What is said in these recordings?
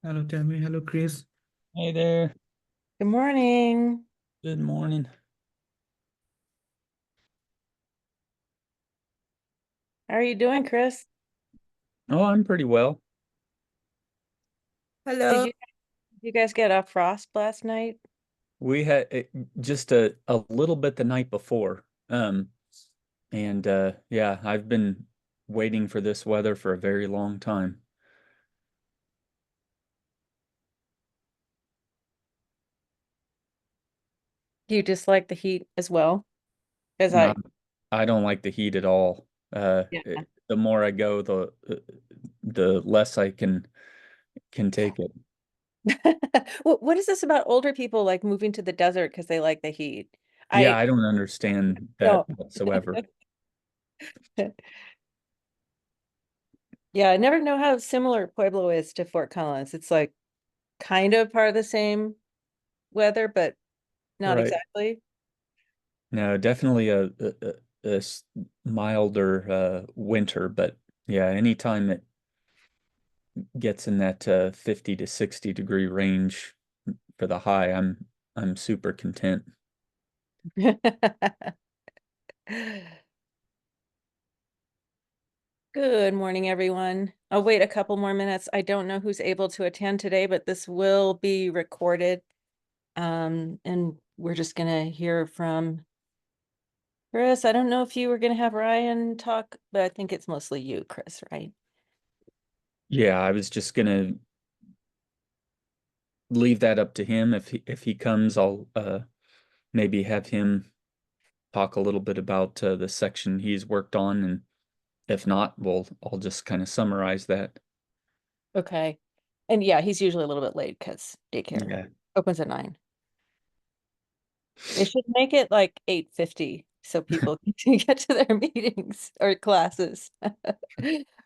Hello, Tammy. Hello, Chris. Hey there. Good morning. Good morning. How are you doing, Chris? Oh, I'm pretty well. Did Hello. you guys get a frost last night? We had just a little bit the night before. And yeah, I've been waiting for this weather for a very long time. Do you dislike the heat as well? As No, I, I don't like the heat at all. yeah. The more I go, the less I can take it. What is this about older people like moving to the desert because they like the heat? Yeah, I I don't understand that don't. whatsoever. Yeah, I never know how similar Pueblo is to Fort Collins. It's like kind of part of the same weather, but not Right. exactly. No, definitely a milder winter, but yeah, anytime it gets in that 50 to 60 degree range for the high, I'm super content. Good morning, everyone. I'll wait a couple more minutes. I don't know who's able to attend today, but this will be recorded. And we're just gonna hear from Chris. I don't know if you were gonna have Ryan talk, but I think it's mostly you, Chris, right? Yeah, I was just gonna leave that up to him. If he comes, I'll maybe have him talk a little bit about the section he's worked on, and if not, I'll just kind of summarize that. Okay. And yeah, he's usually a little bit late because daycare Yeah. opens at 9. They should make it like 8:50 so people can get to their meetings or classes.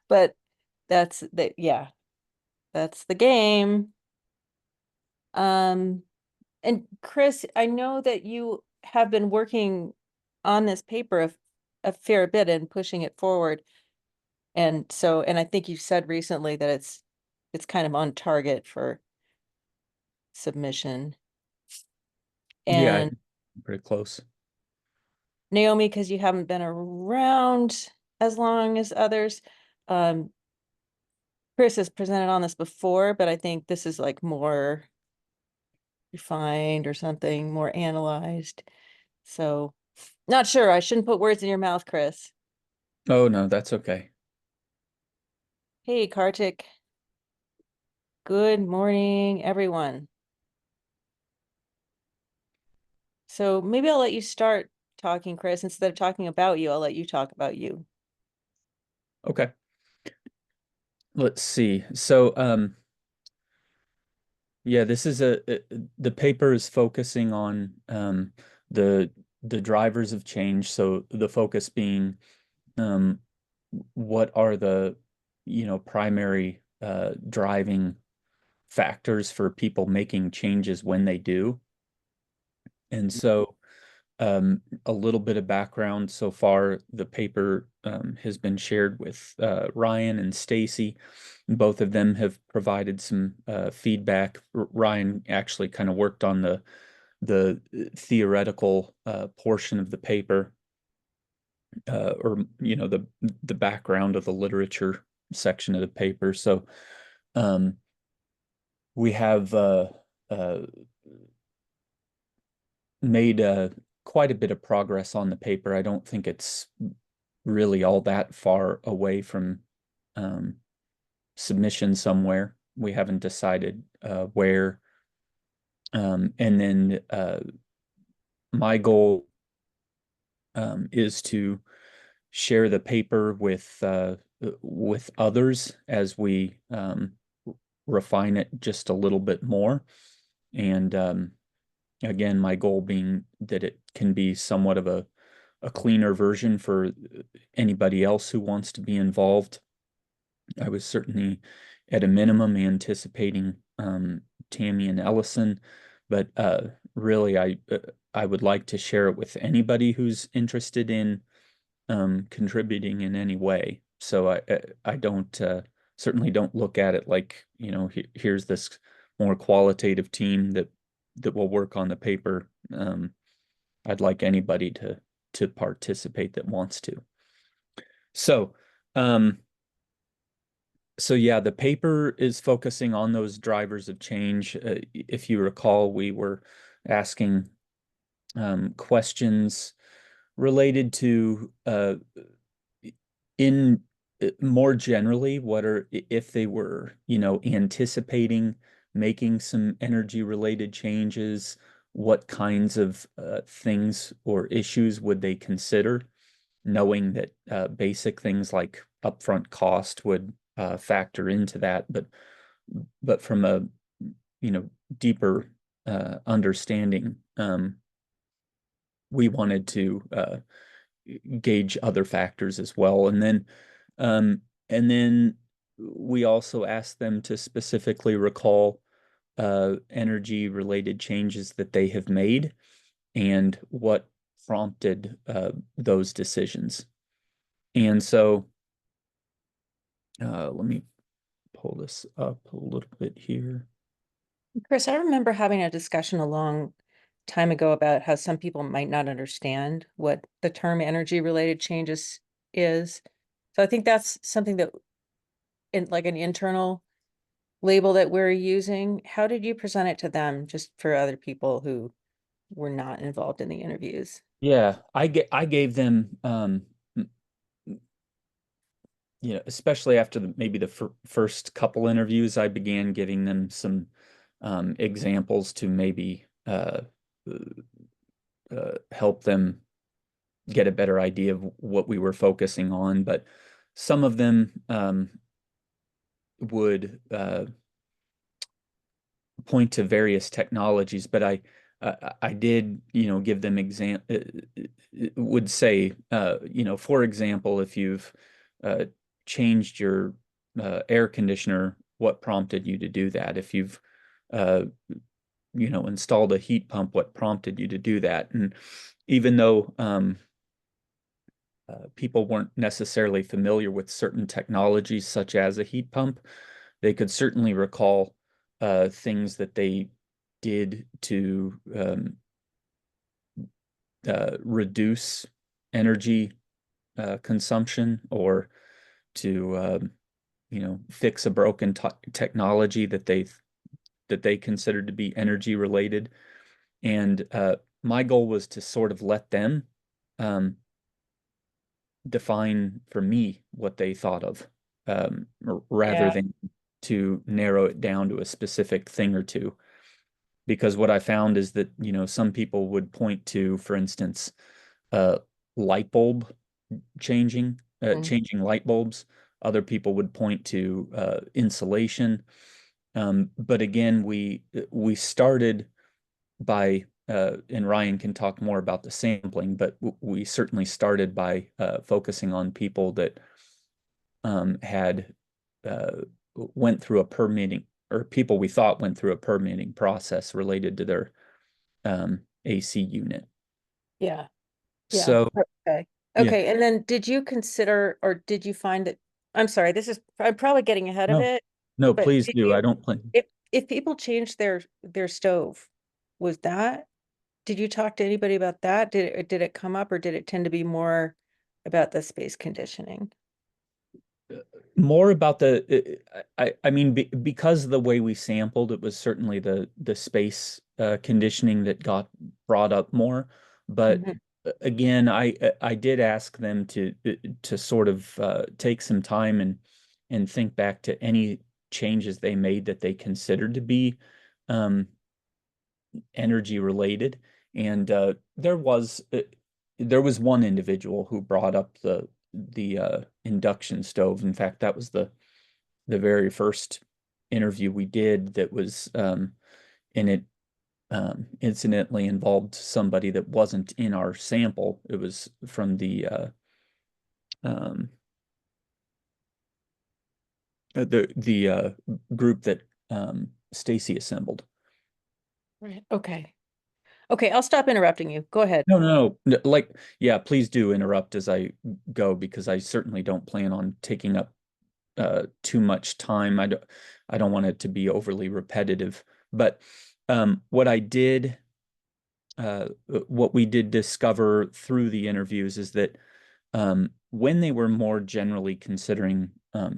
But yeah, that's the game. Um, and Chris, I know that you have been working on this paper a fair bit and pushing it forward. And I think you said recently that it's kind of on target for submission. Yeah, And pretty close. Naomi, because you haven't been around as long as others, um, Chris has presented on this before, but I think this is like more refined or something, more analyzed. So not sure. I shouldn't put words in your mouth, Chris. Oh no, that's okay. Hey, Kartik. Good morning, everyone. So maybe I'll let you start talking, Chris. Instead of talking about you, I'll let you talk about you. Okay. Let's see. So, yeah, this is the paper is focusing on the the drivers of change. So the focus being um, what are the primary driving factors for people making changes when they do. And so a little bit of background so far. The paper has been shared with Ryan and Stacy. Both of them have provided some feedback. Ryan actually kind of worked on the theoretical portion of the paper, or the background of the literature section of the paper. So um, we have uh, made quite a bit of progress on the paper. I don't think it's really all that far away from um, submission somewhere. We haven't decided where. And then my goal is to share the paper with others as we refine it just a little bit more. And again, my goal being that it can be somewhat of a cleaner version for anybody else who wants to be involved. I was certainly, at a minimum, anticipating Tammy and Ellison, but really, I would like to share it with anybody who's interested in contributing in any way. So I don't certainly don't look at it like, here's this more qualitative team that will work on the paper. I'd like anybody to participate that wants to. So, um, so yeah, the paper is focusing on those drivers of change. If you recall, we were asking questions related to in more generally, what are if they were, anticipating making some energy related changes, what kinds of things or issues would they consider, knowing that basic things like upfront cost would factor into that, but from a deeper understanding, we wanted to gauge other factors as well. And then we also asked them to specifically recall energy related changes that they have made and what prompted those decisions. And so let me pull this up a little bit here. Chris, I remember having a discussion a long time ago about how some people might not understand what the term energy related changes is. So I think that's something that in like an internal label that we're using. How did you present it to them, just for other people who were not involved in the interviews? Yeah, I gave them especially after maybe the first couple interviews, I began giving them some examples to maybe help them get a better idea of what we were focusing on. But some of them would point to various technologies, but I did, give them would say, for example, if you've changed your air conditioner, what prompted you to do that? If you've, installed a heat pump, what prompted you to do that? And even though people weren't necessarily familiar with certain technologies, such as a heat pump, they could certainly recall things that they did to reduce energy consumption, or to fix a broken technology that they considered to be energy related. And my goal was to sort of let them define for me what they thought of, rather Yeah. than to narrow it down to a specific thing or two. Because what I found is that, some people would point to, for instance, light bulb Mm. changing light bulbs. Other people would point to insulation. But again, we started by and Ryan can talk more about the sampling, but we certainly started by focusing on people that had went through a permitting, or people we thought went through a permitting process related to their AC unit. Yeah. Yeah. So Okay. yeah, Okay. And then did you consider, or did you find that, I'm sorry, I'm probably getting ahead of no, it, no, but please did do. you, I don't plan. if people changed their stove, was that, did you talk to anybody about that? Did it come up, or did it tend to be more about the space conditioning? More about I mean, because of the way we sampled, it was certainly the space conditioning that got brought up more. But Mhm. again, I did ask them to sort of take some time and think back to any changes they made that they considered to be um, energy related. And there was one individual who brought up the induction stove. In fact, that was the very first interview we did that was and it incidentally involved somebody that wasn't in our sample. It was from um, the group that Stacy assembled. Right. Okay. Okay, I'll stop interrupting you. Go ahead. No, no, no. Like, yeah, please do interrupt as I go, because I certainly don't plan on taking up too much time. I don't want it to be overly repetitive, but what I did, what we did discover through the interviews is that when they were more generally considering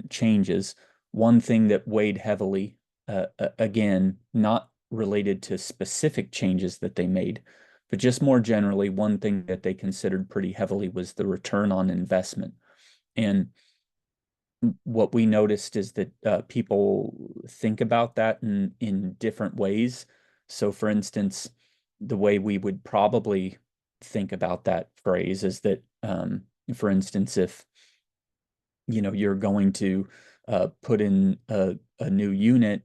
changes, one thing that weighed heavily, again, not related to specific changes that they made, but just more generally, one thing that they considered pretty heavily was the return on investment. And what we noticed is that people think about that in different ways. So, for instance, the way we would probably think about that phrase is that, for instance, if you're going to put in a new unit,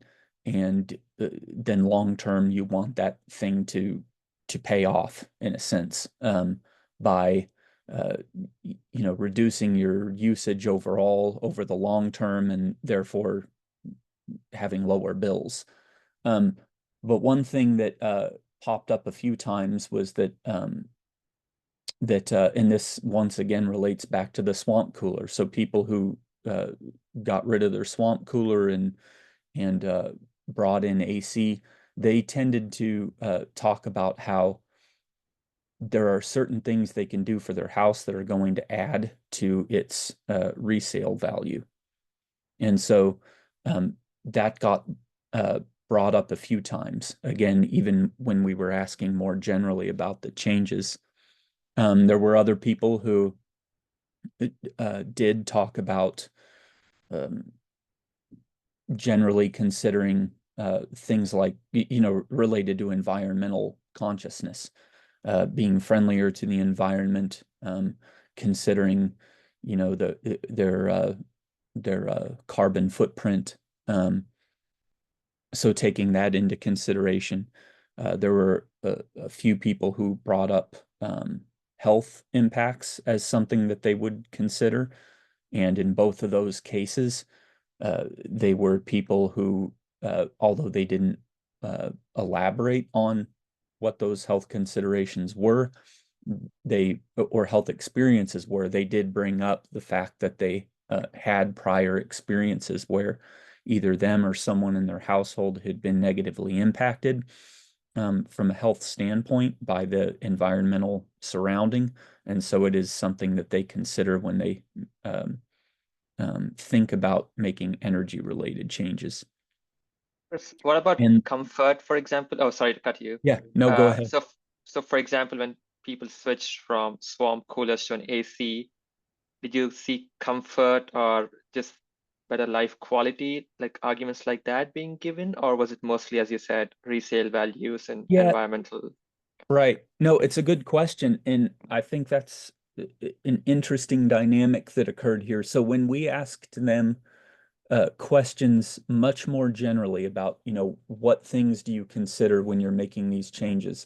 and then long term you want that thing to pay off in a sense, by uh, reducing your usage overall over the long term, and therefore having lower bills. Um, but one thing that popped up a few times was that and this once again relates back to the swamp cooler. So people who got rid of their swamp cooler and brought in AC, they tended to talk about how there are certain things they can do for their house that are going to add to its resale value. And so that got brought up a few times. Again, even when we were asking more generally about the changes. There were other people who did talk about um, generally considering things like, related to environmental consciousness, being friendlier to the environment, considering, their carbon footprint. So taking that into consideration, there were a few people who brought up health impacts as something that they would consider. And in both of those cases, they were people who, although they didn't elaborate on what those health considerations were, or health experiences were, they did bring up the fact that they had prior experiences where either them or someone in their household had been negatively impacted from a health standpoint by the environmental surrounding. And so it is something that they consider when they think about making energy related changes. What about And comfort, for example? Oh, sorry to cut you. yeah, no, go ahead. So for example, when people switch from swamp coolers to an AC, did you see comfort or just better life quality, like arguments like that being given, or was it mostly, as you said, resale values and Yeah, environmental? right. No, it's a good question. And I think that's an interesting dynamic that occurred here. So when we asked them questions much more generally about, what things do you consider when you're making these changes,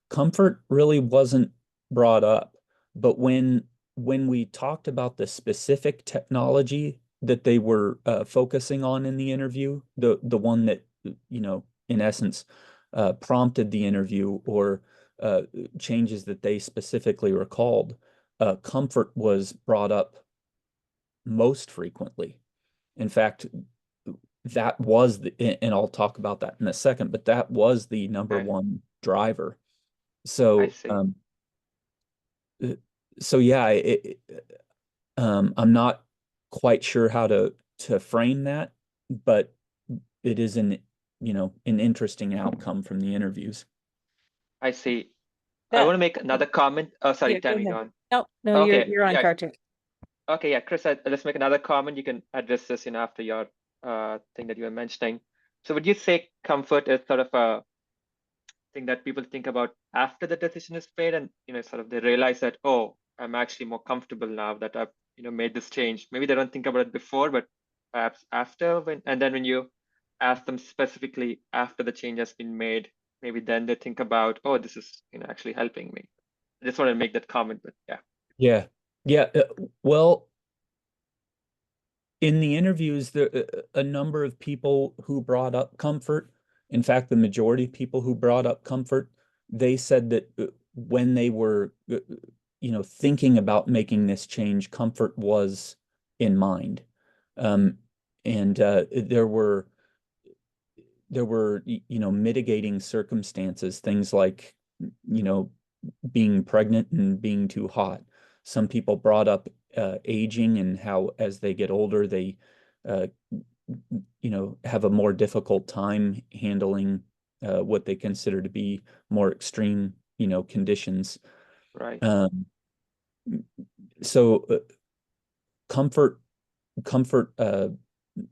comfort really wasn't brought up. But when we talked about the specific technology that they were focusing on in the interview, the one that, in essence, prompted the interview, or uh, changes that they specifically recalled, comfort was brought up most frequently. In fact, that was and I'll talk about that in a second, but that was the number Okay, one driver. I So, see. uh, so yeah, I'm not quite sure how to frame that, but it is an interesting outcome from the interviews. I see. I Yeah. want to make another comment. Oh, sorry, Yeah, go Tammy, go ahead. on. No, Okay, you're on yeah, Kartik. okay, yeah, Chris, let's make another comment. You can address this, after your thing that you were mentioning. So would you say comfort is sort of a thing that people think about after the decision is made, and sort of they realize that, oh, I'm actually more comfortable now that I've made this change. Maybe they don't think about it before, but perhaps after, and then when you ask them specifically after the change has been made, maybe then they think about, oh, this is actually helping me. I just want to make that comment, but yeah. Yeah. Yeah. Well, in the interviews, a number of people who brought up comfort, in fact, the majority of people who brought up comfort, they said that when they were, thinking about making this change, comfort was in mind. Um, there were mitigating circumstances, things like, being pregnant and being too hot. Some people brought up aging and how as they get older, they uh, have a more difficult time handling what they consider to be more extreme, conditions. Right. Um, so comfort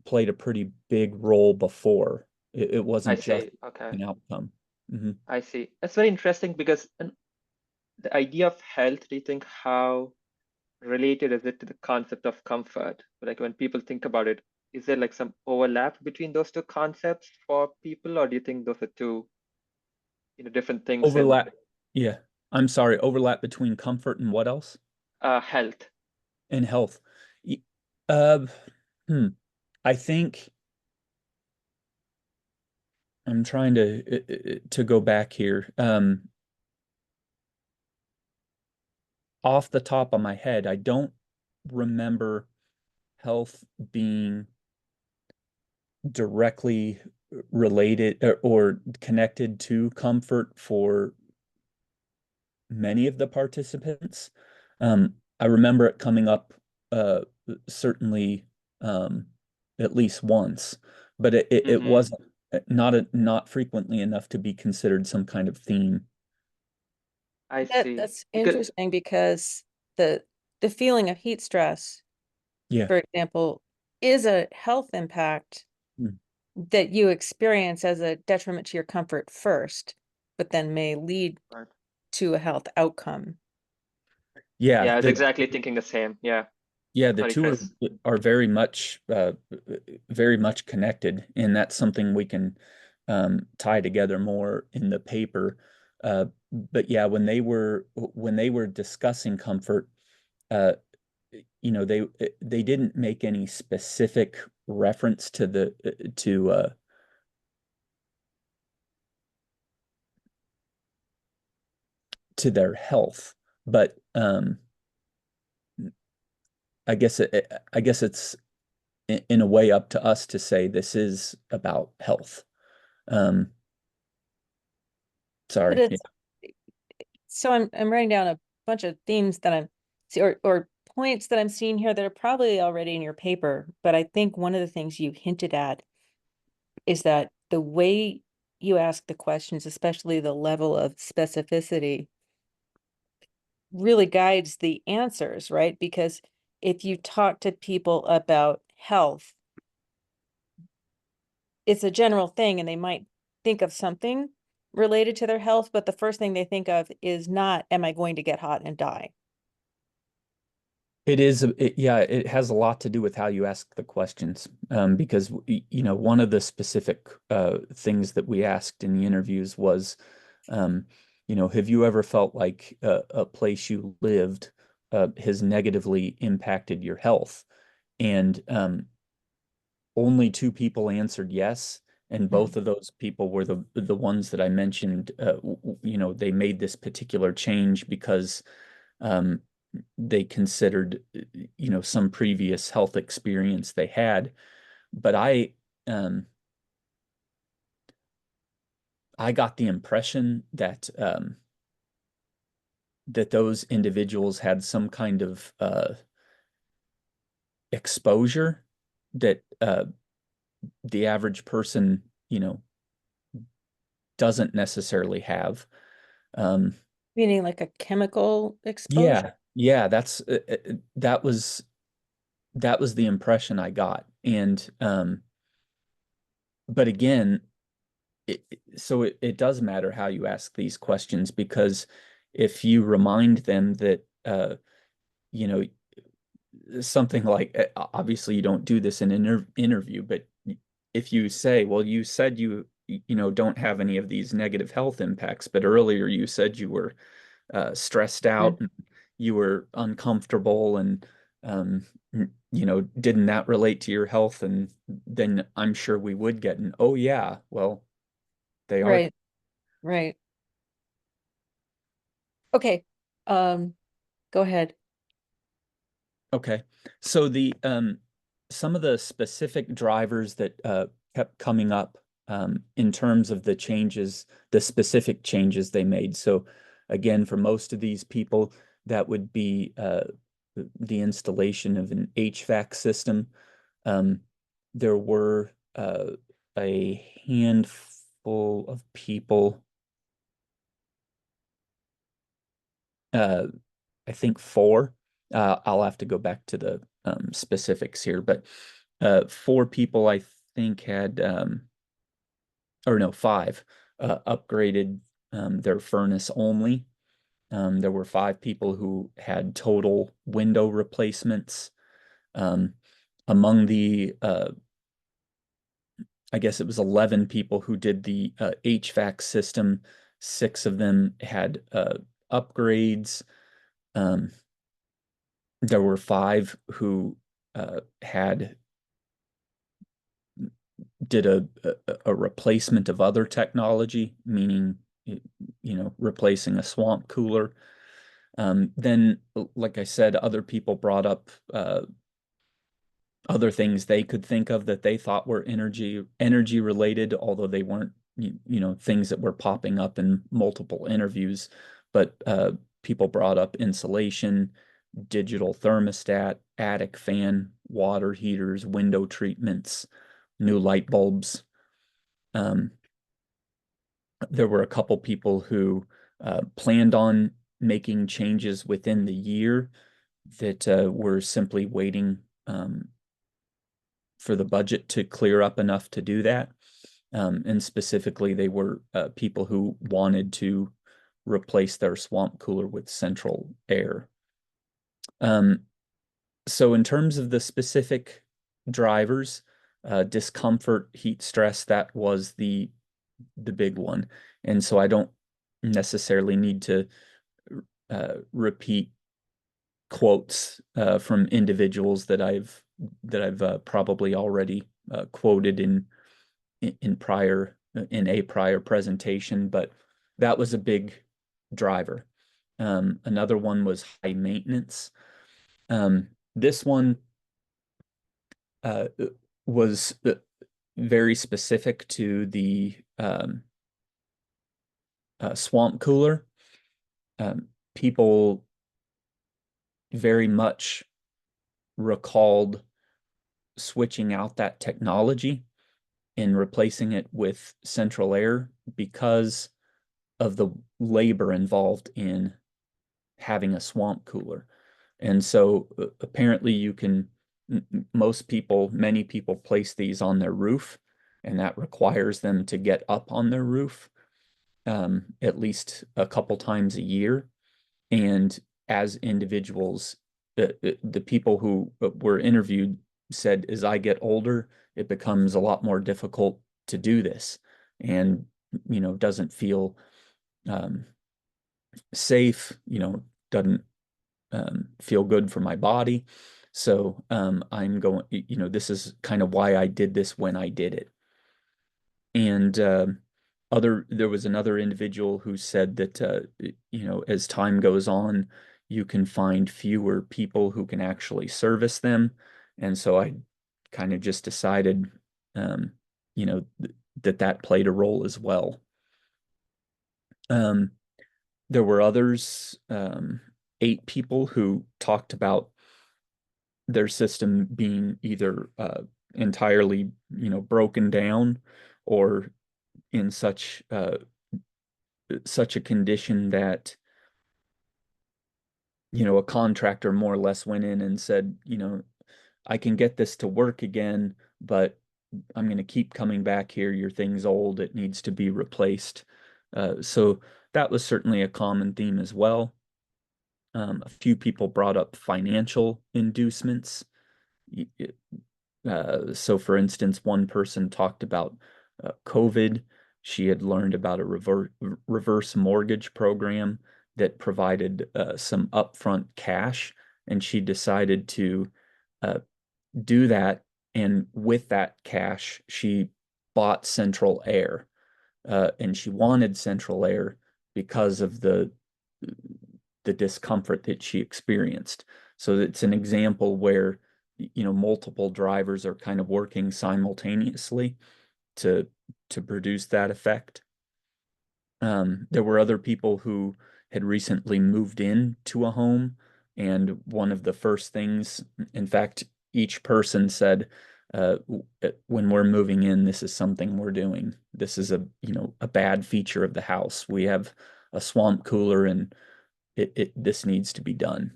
played a pretty big role before. It I wasn't just see. Okay. an outcome. Mhm. I see. That's very interesting because the idea of health, do you think how related is it to the concept of comfort? Like when people think about it, is there like some overlap between those two concepts for people, or do you think those are two, different things in Overlap. Yeah. I'm sorry. Overlap between comfort and what else? health? And health. Y- Uh, hmm. I think I'm trying to go back here. Off the top of my head, I don't remember health being directly related or connected to comfort for many of the participants. I remember it coming up certainly at least once, but it Mm-hmm. wasn't not frequently enough to be considered some kind of theme. I see. That's Because interesting because the the feeling of heat stress, Yeah. for example, is a health impact Mm. that you experience as a detriment to your comfort first, but then may lead Right. to a health outcome. Yeah, Yeah, I was exactly thinking the same. Yeah. the Sorry, two Chris. are very much connected, and that's something we can tie together more in the paper. But yeah, when they were discussing comfort, uh, they didn't make any specific reference to the to their health, but I guess it's in a way up to us to say this is about health. Um, But sorry. Yeah. it's so I'm writing down a bunch of themes that I'm or points that I'm seeing here that are probably already in your paper, but I think one of the things you hinted at is that the way you ask the questions, especially the level of specificity, really guides the answers, right? Because if you talk to people about health, it's a general thing and they might think of something related to their health, but the first thing they think of is not, am I going to get hot and die? It is, yeah, it has a lot to do with how you ask the questions. Because, one of the specific things that we asked in the interviews was, um, have you ever felt like a place you lived has negatively impacted your health? And only two people answered yes. And both of those people were the ones that I mentioned. They made this particular change because um, they considered, some previous health experience they had. But um, I got the impression that those individuals had some kind of exposure that the average person, doesn't necessarily have. Um, Meaning like a chemical exposure? yeah, yeah, that was the impression I got. And but again, it does matter how you ask these questions, because if you remind them that you know something like, obviously you don't do this in an interview, but if you say, well, you said don't have any of these negative health impacts, but earlier you said you were stressed out and you were uncomfortable, and um, didn't that relate to your health? And then I'm sure we would get an, oh yeah, well, they are. Right, right. Okay. Um, go ahead. Okay. So some of the specific drivers that kept coming up in terms of the changes, the specific changes they made. So again, for most of these people, that would be the installation of an HVAC system. There were a handful of people, I think 4. I'll have to go back to the specifics here, but 4 people I think had, or no, 5 upgraded their furnace only. There were 5 people who had total window replacements. Among the, I guess it was 11 people who did the HVAC system. 6 of them had upgrades. There were 5 who did a replacement of other technology, meaning, replacing a swamp cooler. Then, like I said, other people brought up other things they could think of that they thought were energy related, although they weren't, things that were popping up in multiple interviews. But people brought up insulation, digital thermostat, attic fan, water heaters, window treatments, new light bulbs. There were a couple people who planned on making changes within the year that were simply waiting for the budget to clear up enough to do that. And specifically, they were people who wanted to replace their swamp cooler with central air. So in terms of the specific drivers, discomfort, heat stress, that was the big one. And so I don't necessarily need to repeat quotes from individuals that I've probably already quoted in a prior presentation, but that was a big driver. Another one was high maintenance. This one was very specific to the swamp cooler. People very much recalled switching out that technology and replacing it with central air because of the labor involved in having a swamp cooler. And so apparently you can, many people place these on their roof, and that requires them to get up on their roof at least a couple times a year. And as individuals, the people who were interviewed said, as I get older, it becomes a lot more difficult to do this, and doesn't feel safe, doesn't feel good for my body. So I'm going, this is kind of why I did this when I did it. And there was another individual who said that as time goes on, you can find fewer people who can actually service them. And so I kind of just decided that played a role as well. There were others, 8 people who talked about their system being either entirely broken down or in such a condition that a contractor more or less went in and said, I can get this to work again, but I'm going to keep coming back here. Your thing's old. It needs to be replaced. So that was certainly a common theme as well. A few people brought up financial inducements. So for instance, one person talked about COVID. She had learned about a reverse mortgage program that provided some upfront cash, and she decided to do that. And with that cash, she bought central air, and she wanted central air because of the discomfort that she experienced. So it's an example where multiple drivers are kind of working simultaneously to produce that effect. There were other people who had recently moved into a home, and one of the first things, in fact, each person said, when we're moving in, this is something we're doing. This is a bad feature of the house. We have a swamp cooler, and this needs to be done.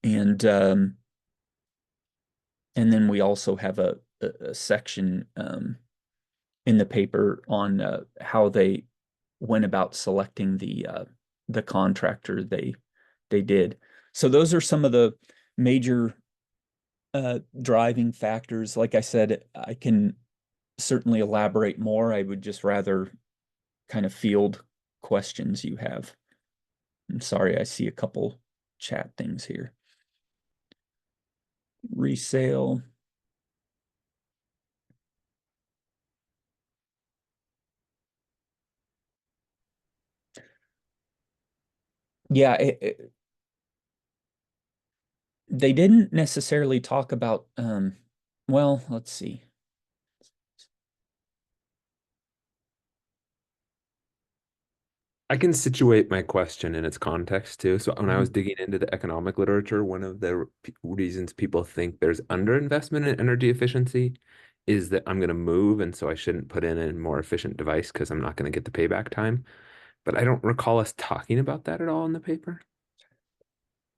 And then we also have a section in the paper on how they went about selecting the contractor they did. So those are some of the major driving factors. Like I said, I can certainly elaborate more. I would just rather kind of field questions you have. I'm sorry, I see a couple chat things here. Resale. Yeah, they didn't necessarily talk about, well, let's see. I can situate my question in its context too. So when I was digging into the economic literature, one of the reasons people think there's underinvestment in energy efficiency is that I'm going to move, and so I shouldn't put in a more efficient device because I'm not going to get the payback time. But I don't recall us talking about that at all in the paper.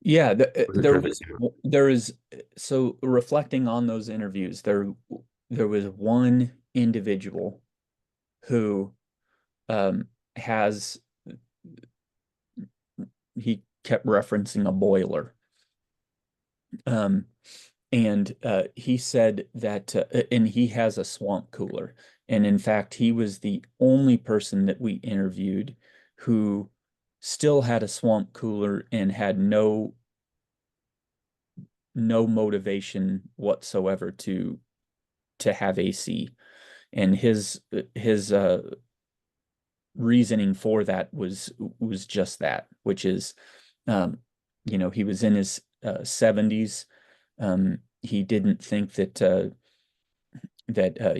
Yeah, Was there is, so reflecting on those interviews, there was one individual who has, he kept referencing a boiler. And he said that, and he has a swamp cooler. And in fact, he was the only person that we interviewed who still had a swamp cooler and had no motivation whatsoever to have AC. And his reasoning for that was just that, which is, he was in his 70s. He didn't think that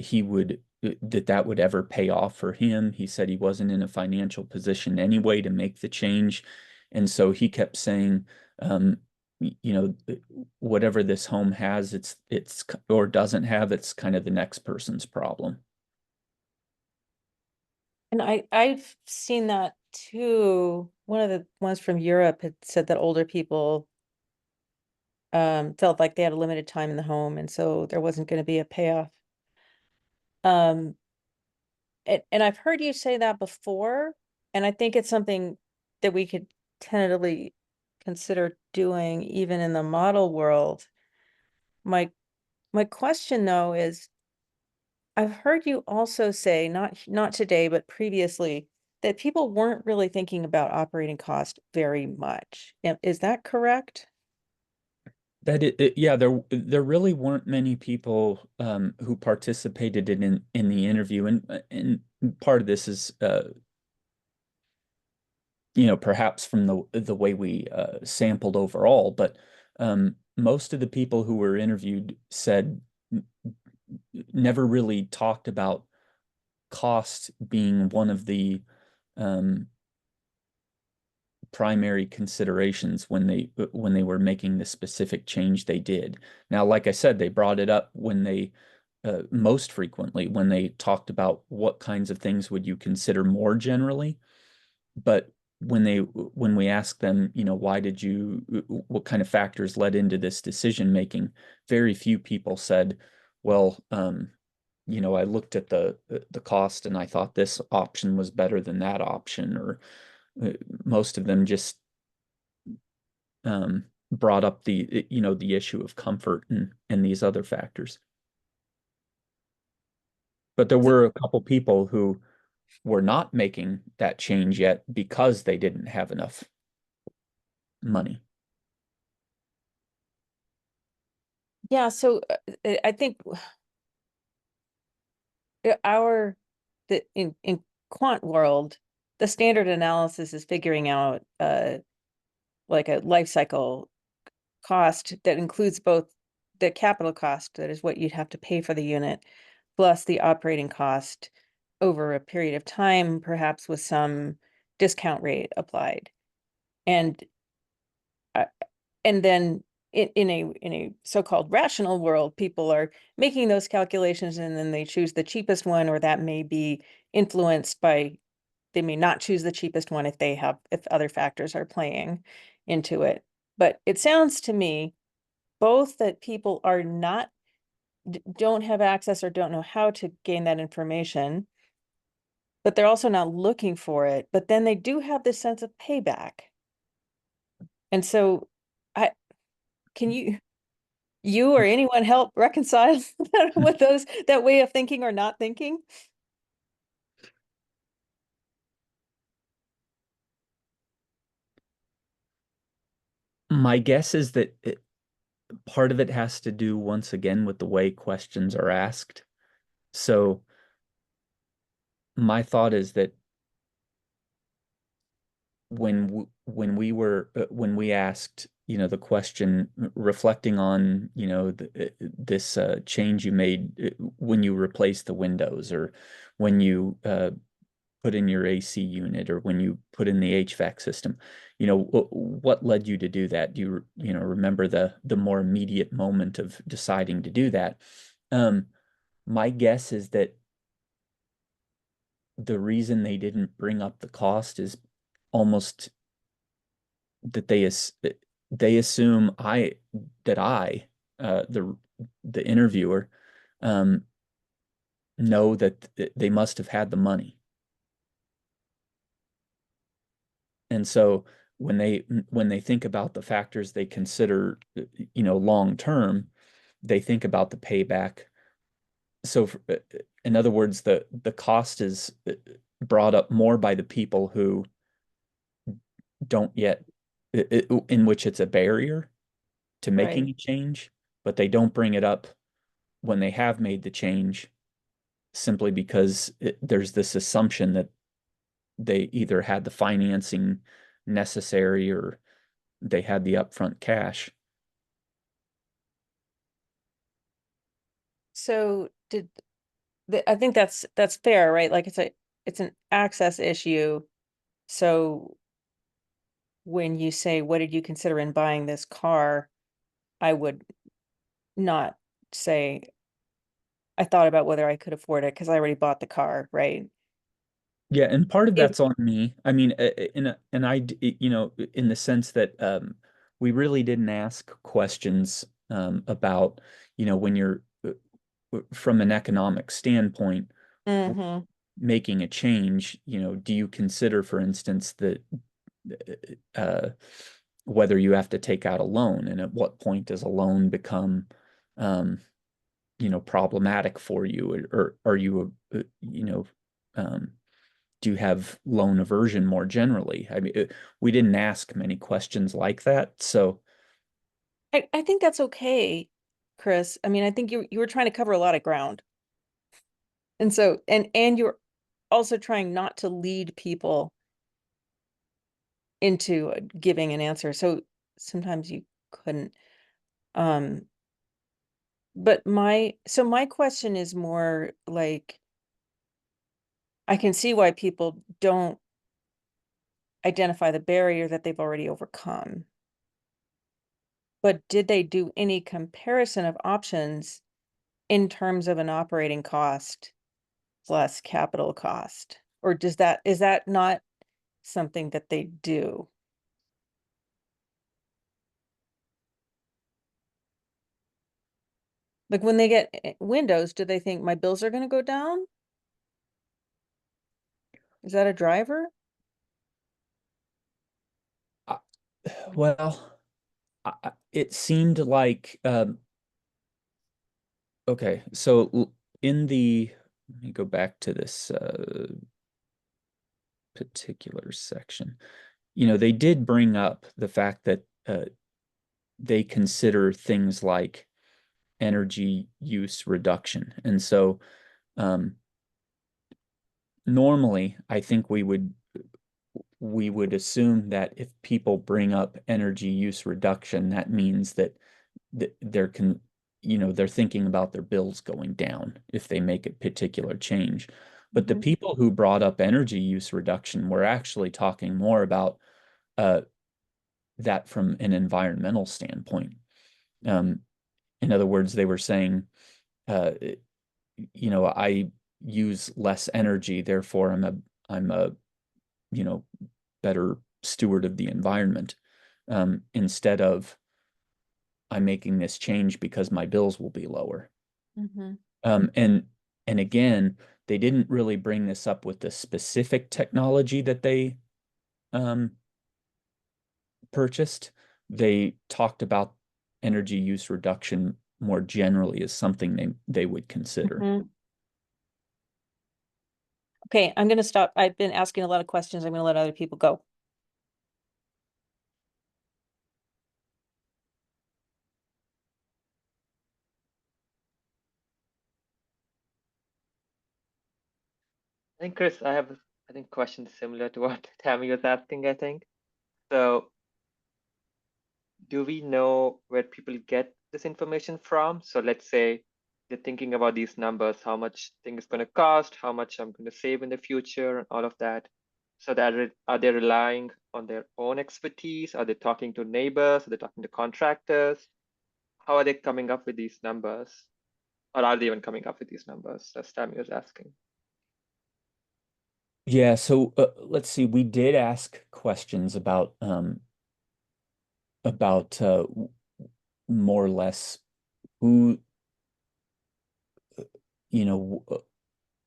he would that would ever pay off for him. He said he wasn't in a financial position anyway to make the change, and so he kept saying, whatever this home has, it's or doesn't have, it's kind of the next person's problem. And I've seen that too. One of the ones from Europe had said that older people felt like they had a limited time in the home, and so there wasn't going to be a payoff. And I've heard you say that before, and I think it's something that we could tentatively consider doing even in the model world. My question though is, I've heard you also say, not today, but previously, that people weren't really thinking about operating cost very much. Is that correct? Yeah, there really weren't many people who participated in the interview, and part of this is perhaps from the way we sampled overall, but most of the people who were interviewed said never really talked about cost being one of the primary considerations when they were making the specific change they did. Now, like I said, they brought it up when they most frequently when they talked about what kinds of things would you consider more generally, but when we asked them, why did you, what kind of factors led into this decision making, very few people said, well, I looked at the cost and I thought this option was better than that option, or most of them just brought up the issue of comfort and these other factors. But there were a couple people who were not making that change yet because they didn't have enough money. Yeah, so I think in quant world, the standard analysis is figuring out like a life cycle cost that includes both the capital cost, that is what you'd have to pay for the unit, plus the operating cost over a period of time, perhaps with some discount rate applied. And then in a so-called rational world, people are making those calculations and then they choose the cheapest one, or that may be influenced by, they may not choose the cheapest one if other factors are playing into it. But it sounds to me both that people are not, don't have access or don't know how to gain that information, but they're also not looking for it. But then they do have this sense of payback. And so can you or anyone help reconcile with that way of thinking or not thinking? My guess is that part of it has to do once again with the way questions are asked. So my thought is that when we asked, the question reflecting on, this change you made when you replaced the windows, or when you put in your AC unit, or when you put in the HVAC system, what led you to do that? Do you remember the more immediate moment of deciding to do that? My guess is that the reason they didn't bring up the cost is almost that they assume that I the interviewer know that they must have had the money. And so when they think about the factors they consider, long term, they think about the payback. So in other words, the cost is brought up more by the people who don't yet, in which it's a barrier to making Right. a change, but they don't bring it up when they have made the change, simply because there's this assumption that they either had the financing necessary or they had the upfront cash. So I think that's fair, right? Like it's an access issue. So when you say, what did you consider in buying this car? I would not say, I thought about whether I could afford it because I already bought the car, right? Yeah, and part of It- that's on me. I mean, in the sense that we really didn't ask questions about, when you're from an economic standpoint, Mhm. making a change, do you consider, for instance, that uh, whether you have to take out a loan, and at what point does a loan become, problematic for you, or are you, do you have loan aversion more generally? I mean, we didn't ask many questions like that, so I think that's okay, Chris. I mean, I think you were trying to cover a lot of ground. And so, and you're also trying not to lead people into giving an answer. So sometimes you couldn't. Um, but my question is more like, I can see why people don't identify the barrier that they've already overcome. But did they do any comparison of options in terms of an operating cost plus capital cost? Or is that not something that they do? Like when they get windows, do they think my bills are going to go down? Is that a driver? well, it seemed like okay, so let me go back to this particular section. They did bring up the fact that they consider things like energy use reduction. And so normally, I think we would, we would assume that if people bring up energy use reduction, that means that they're they're thinking about their bills going down if they make a particular change. But the Mhm. people who brought up energy use reduction were actually talking more about that from an environmental standpoint. In other words, they were saying, I use less energy, therefore I'm a better steward of the environment, instead of I'm making this change because my bills will be lower. Mhm. And again, they didn't really bring this up with the specific technology that they purchased. They talked about energy use reduction more generally as something they would consider. Mhm. Okay, I'm gonna stop. I've been asking a lot of questions. I'm gonna let other people go. I think, Chris, I have, I think, questions similar to what Tammy was asking, I think. So, do we know where people get this information from? So let's say they're thinking about these numbers, how much thing is going to cost, how much I'm going to save in the future, and all of that. So that are they relying on their own expertise? Are they talking to neighbors? Are they talking to contractors? How are they coming up with these numbers? Or are they even coming up with these numbers? As Tammy was asking. Yeah, so let's see. We did ask questions about more or less who,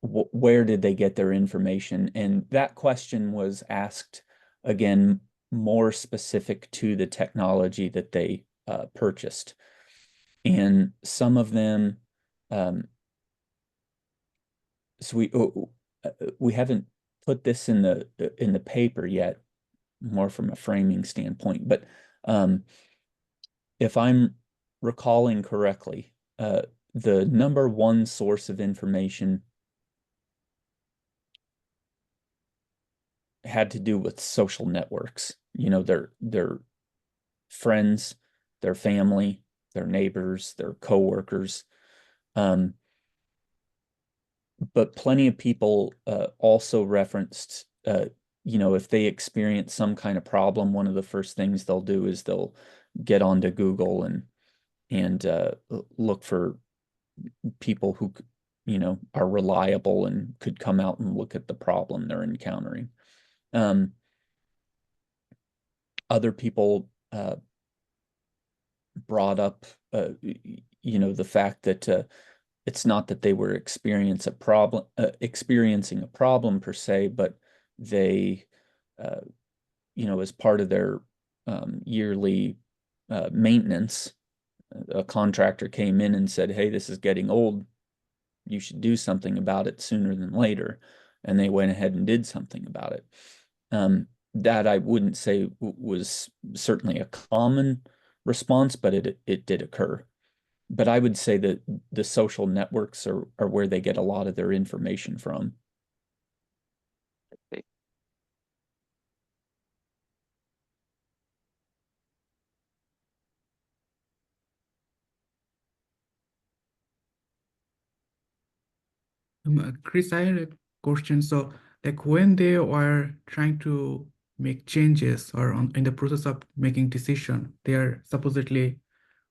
where did they get their information? And that question was asked again more specific to the technology that they purchased. And some of them, so we haven't put this in the paper yet, more from a framing standpoint, but if I'm recalling correctly, the number one source of information had to do with social networks. Their friends, their family, their neighbors, their coworkers. But plenty of people also referenced, if they experience some kind of problem, one of the first things they'll do is they'll get onto Google and look for people who are reliable and could come out and look at the problem they're encountering. Other people brought up the fact that it's not that they were experiencing a problem per se, but they as part of their yearly maintenance, a contractor came in and said, hey, this is getting old, you should do something about it sooner than later. And they went ahead and did something about it. That I wouldn't say was certainly a common response, but it did occur. But I would say that the social networks are where they get a lot of their information from. Chris, I had a question. So, like when they were trying to make changes or in the process of making decision, they are supposedly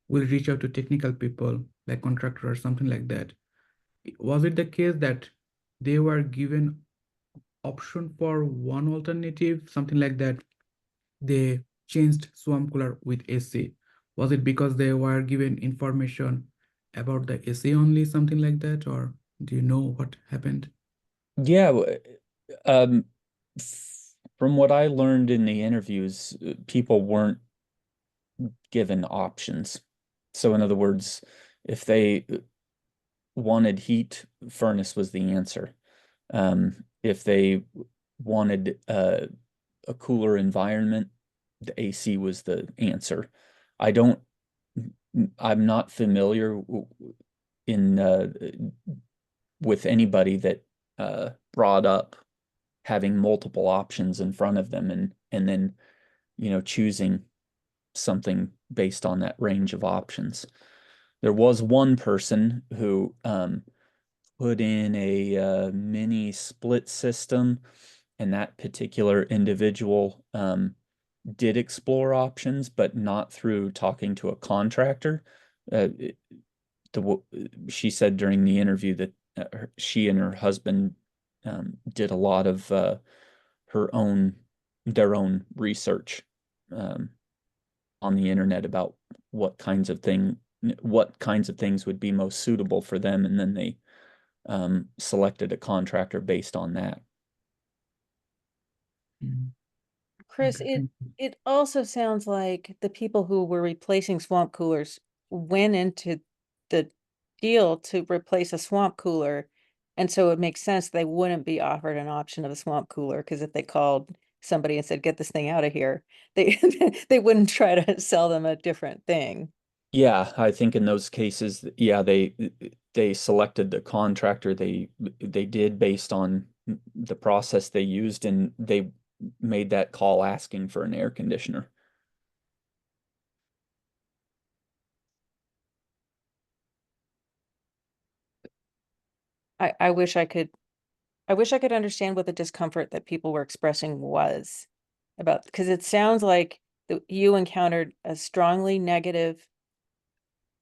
will reach out to technical people like contractor or something like that. Was it the case that they were given option for one alternative, something like that? They changed swamp cooler with AC. Was it because they were given information about the AC only, something like that, or do you know what happened? Yeah, um, from what I learned in the interviews, people weren't given options. So in other words, if they wanted heat, furnace was the answer. If they wanted a cooler environment, the AC was the answer. I'm not familiar in with anybody that brought up having multiple options in front of them and then, choosing something based on that range of options. There was one person who put in a mini split system, and that particular individual did explore options, but not through talking to a contractor. She said during the interview that she and her husband did a lot of their own research on the internet about what kinds of things would be most suitable for them, and then they selected a contractor based on that. Mhm. Chris, Okay, it also sounds like the people who were replacing swamp coolers went into the deal to replace a swamp cooler. And so it makes sense they wouldn't be offered an option of a swamp cooler, because if they called somebody and said, get this thing out of here, they they wouldn't try to sell them a different thing. Yeah, I think in those cases, yeah, they selected the contractor they did based on the process they used, and they made that call asking for an air conditioner. I wish I could understand what the discomfort that people were expressing was about, because it sounds like you encountered a strongly negative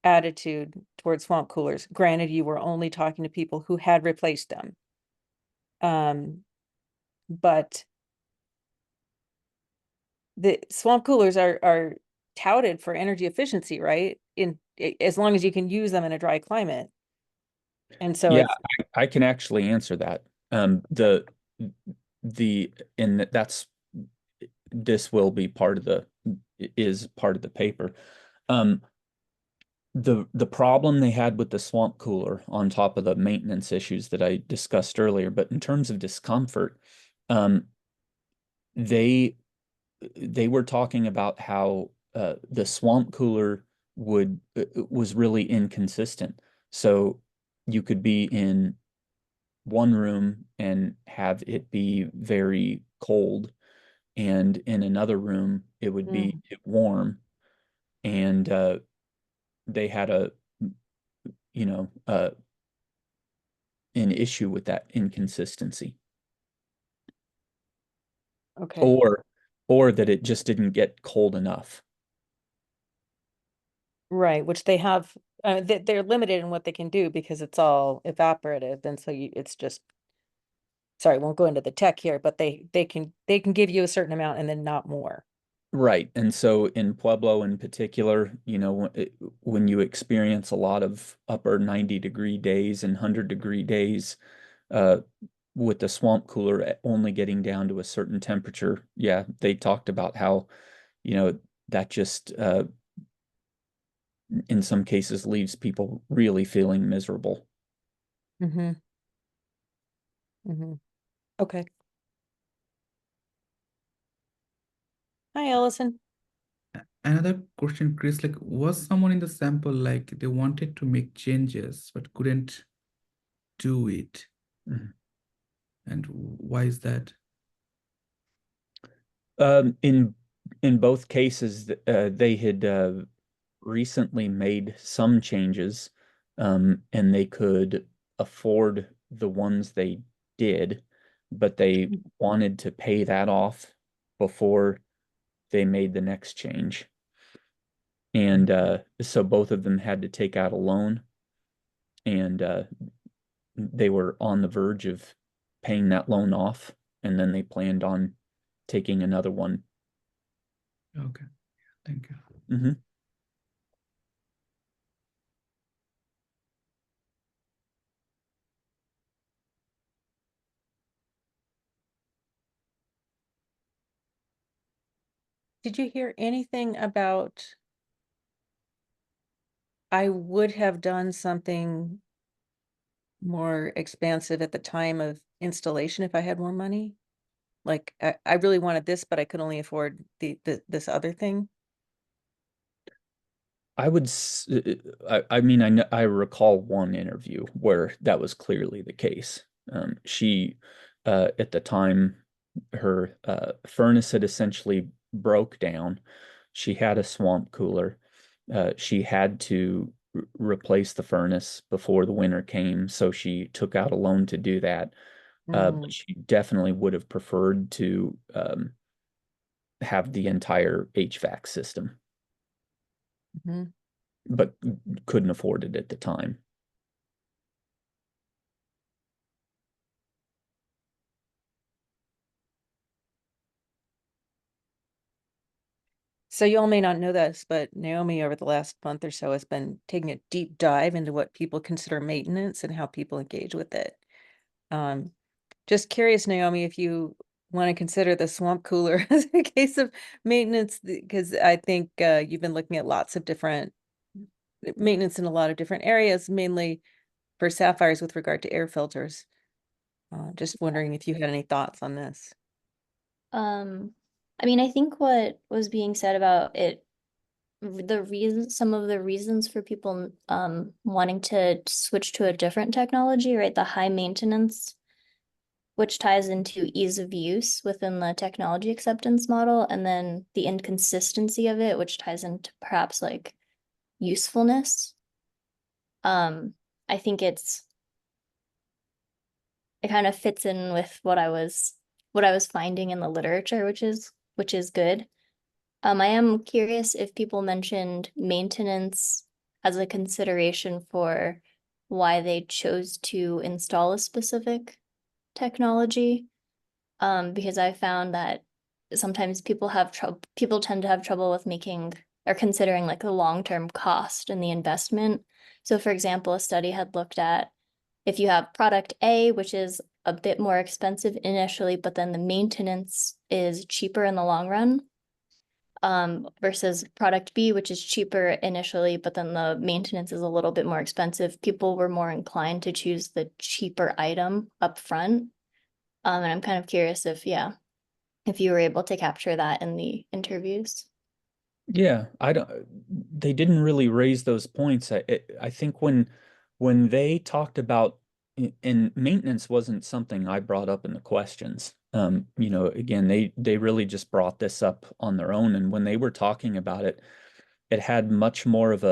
attitude towards swamp coolers. Granted, you were only talking to people who had replaced them. But the swamp coolers are touted for energy efficiency, right? As long as you can use them in a dry climate. And so Yeah, it's I can actually answer that. That's this will be part of is part of the paper. Um, the problem they had with the swamp cooler, on top of the maintenance issues that I discussed earlier, but in terms of discomfort, um, they were talking about how the swamp cooler was really inconsistent. So you could be in one room and have it be very cold, and in another room it would be warm, and they had you know uh, an issue with that inconsistency, okay. or that it just didn't get cold enough. Right, which they have, they're limited in what they can do because it's all evaporative, and so it's just, sorry, won't go into the tech here, but they can give you a certain amount and then not more. Right. And so in Pueblo in particular, when you experience a lot of upper 90-degree days and 100-degree days, uh, with the swamp cooler only getting down to a certain temperature, yeah, they talked about how, that just in some cases leaves people really feeling miserable. Mm-hmm. Mm-hmm. Okay. Hi, Allison. another question, Chris, like was someone in the sample like they wanted to make changes but couldn't do it? Mhm. And why is that? In both cases, they had recently made some changes, and they could afford the ones they did, but they wanted to pay that off before they made the next change. And so both of them had to take out a loan, and they were on the verge of paying that loan off, and then they planned on taking another one. Okay, thank you. Mm-hmm. Did you hear anything about, I would have done something more expansive at the time of installation if I had more money? Like, I really wanted this, but I could only afford this other thing. I would, I mean, I recall one interview where that was clearly the case. She at the time, her furnace had essentially broke down. She had a swamp cooler. She had to replace the furnace before the winter came, so she took out a loan to do that. But she definitely would have preferred to have the entire HVAC system, Mhm. but couldn't afford it at the time. So you all may not know this, but Naomi over the last month or so has been taking a deep dive into what people consider maintenance and how people engage with it. Just curious, Naomi, if you want to consider the swamp cooler as a case of maintenance, because I think you've been looking at lots of different maintenance in a lot of different areas, mainly for sapphires with regard to air filters. Just wondering if you had any thoughts on this. I mean, I think what was being said about it, some of the reasons for people wanting to switch to a different technology, right? The high maintenance, which ties into ease of use within the technology acceptance model, and then the inconsistency of it, which ties into perhaps like usefulness. I think it kind of fits in with what I was finding in the literature, which is good. I am curious if people mentioned maintenance as a consideration for why they chose to install a specific technology. Because I found that sometimes people tend to have trouble with making or considering like the long-term cost and the investment. So for example, a study had looked at if you have product A, which is a bit more expensive initially, but then the maintenance is cheaper in the long run, versus product B, which is cheaper initially, but then the maintenance is a little bit more expensive. People were more inclined to choose the cheaper item up front. And I'm kind of curious if you were able to capture that in the interviews. Yeah, they didn't really raise those points. I think when they talked about, and maintenance wasn't something I brought up in the questions. Again, they really just brought this up on their own. And when they were talking about it, it had much more of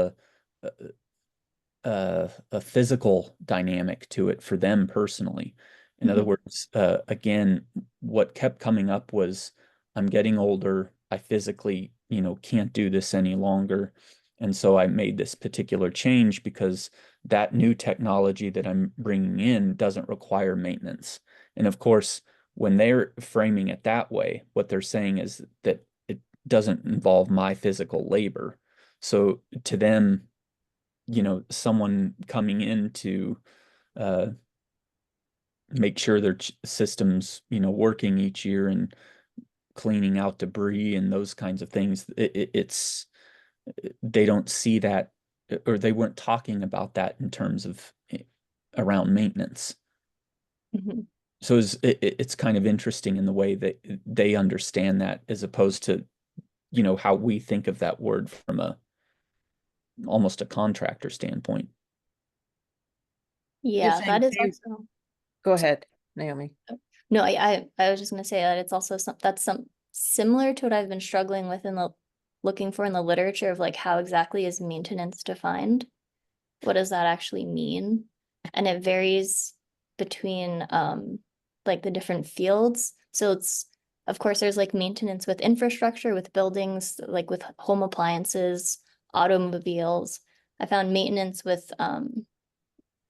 a physical dynamic to it for them personally. In other words, again, what kept coming up was, I'm getting older. I physically, can't do this any longer. And so I made this particular change because that new technology that I'm bringing in doesn't require maintenance. And of course, when they're framing it that way, what they're saying is that it doesn't involve my physical labor. So to them, someone coming in to make sure their systems, working each year and cleaning out debris and those kinds of things, they don't see that, or they weren't talking about that in terms of around maintenance. So it's kind of interesting in the way that they understand that, as opposed to, how we think of that word from almost a contractor standpoint. Yeah, that is also. Go ahead, Naomi. No, I was just gonna say that it's also that's similar to what I've been struggling with looking for in the literature of like, how exactly is maintenance defined? What does that actually mean? And it varies between like the different fields. So of course there's like maintenance with infrastructure, with buildings, like with home appliances, automobiles. I found maintenance with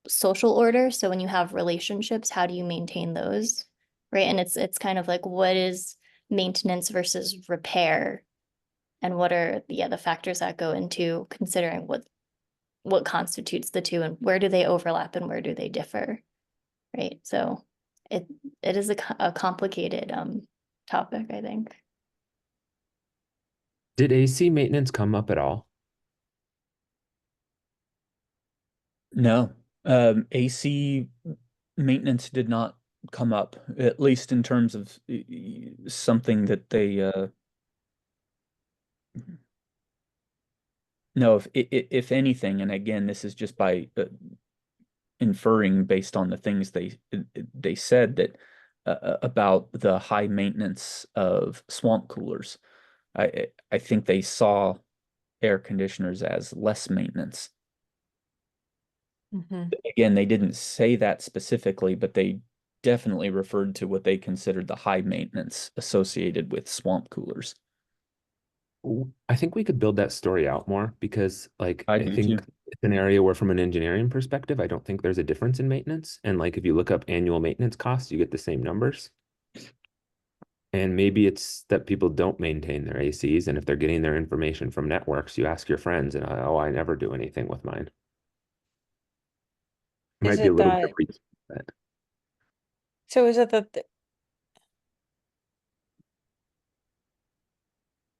social order. So when you have relationships, how do you maintain those? Right. And it's kind of like, what is maintenance versus repair? And what are the factors that go into considering what constitutes the two, and where do they overlap and where do they differ? Right. So it is a complicated topic, I think. Did AC maintenance come up at all? No, AC maintenance did not come up, at least in terms of something that they no, if anything, and again, this is just by inferring based on the things they said, that about the high maintenance of swamp coolers. I think they saw air conditioners as less maintenance. Mhm. Again, they didn't say that specifically, but they definitely referred to what they considered the high maintenance associated with swamp coolers. I think we could build that story out more because I I do think too. it's an area where from an engineering perspective, I don't think there's a difference in maintenance. And like if you look up annual maintenance costs, you get the same numbers. And maybe it's that people don't maintain their ACs, and if they're getting their information from networks, you ask your friends, and oh, I never do anything with mine. It Is might be a it little that, different, but so is it that,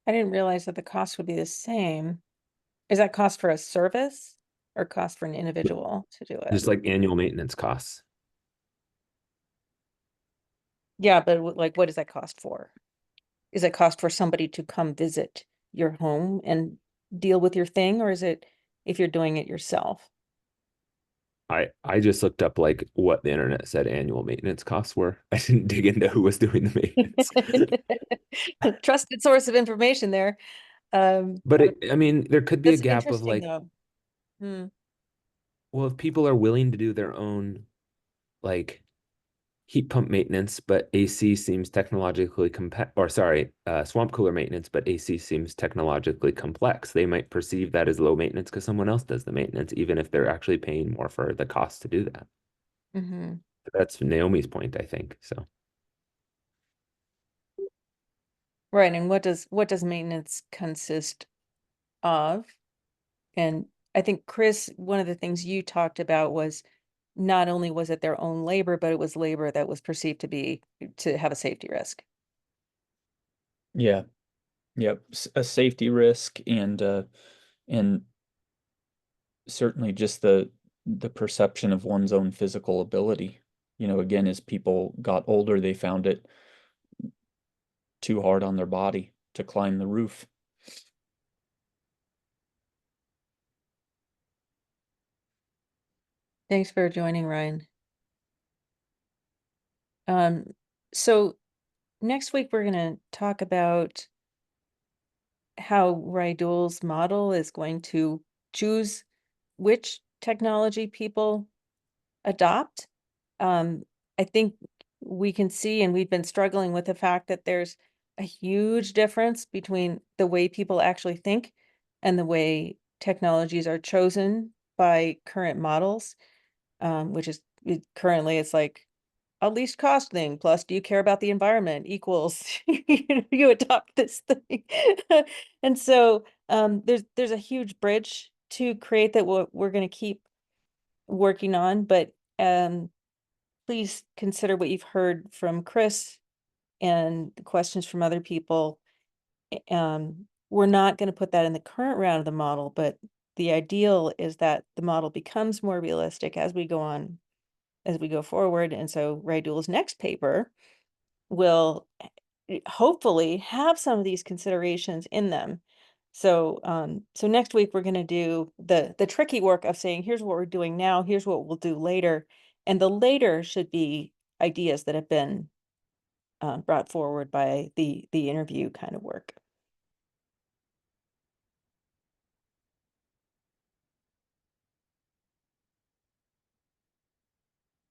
I didn't realize that the cost would be the same. Is that cost for a service or cost for an individual to do it? just like annual maintenance costs. Yeah, but like, what does that cost for? Is it cost for somebody to come visit your home and deal with your thing, or is it if you're doing it yourself? I just looked up like what the internet said annual maintenance costs were. I didn't dig into who was doing the maintenance. Trusted source of information there. But I mean, there could be a That's gap of interesting like, though. Hmm. well, if people are willing to do their own like heat pump maintenance, but AC seems technologically swamp cooler maintenance, but AC seems technologically complex. They might perceive that as low maintenance because someone else does the maintenance, even if they're actually paying more for the cost to do that. Mm-hmm. That's Naomi's point, I think. So Right, and what does maintenance consist of? And I think Chris, one of the things you talked about was not only was it their own labor, but it was labor that was perceived to have a safety risk. Yeah. Yep. A safety risk and certainly just the perception of one's own physical ability. You know, again, as people got older, they found it too hard on their body to climb the roof. Thanks for joining, Ryan. So next week we're gonna talk about how Raidul's model is going to choose which technology people adopt. I think we can see, and we've been struggling with the fact that there's a huge difference between the way people actually think and the way technologies are chosen by current models, which is currently it's like a least cost thing plus do you care about the environment equals you adopt this thing. And so there's a huge bridge to create that we're going to keep working on, but please consider what you've heard from Chris and the questions from other people. We're not going to put that in the current round of the model, but the ideal is that the model becomes more realistic as we go on, as we go forward. And so Raidul's next paper will hopefully have some of these considerations in them. So so next week we're going to do the tricky work of saying here's what we're doing now, here's what we'll do later, and the later should be ideas that have been brought forward by the interview kind of work.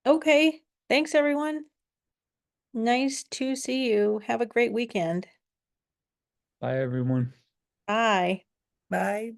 Okay, thanks everyone. Nice to see you. Have a great weekend. Bye, everyone. Bye. Bye.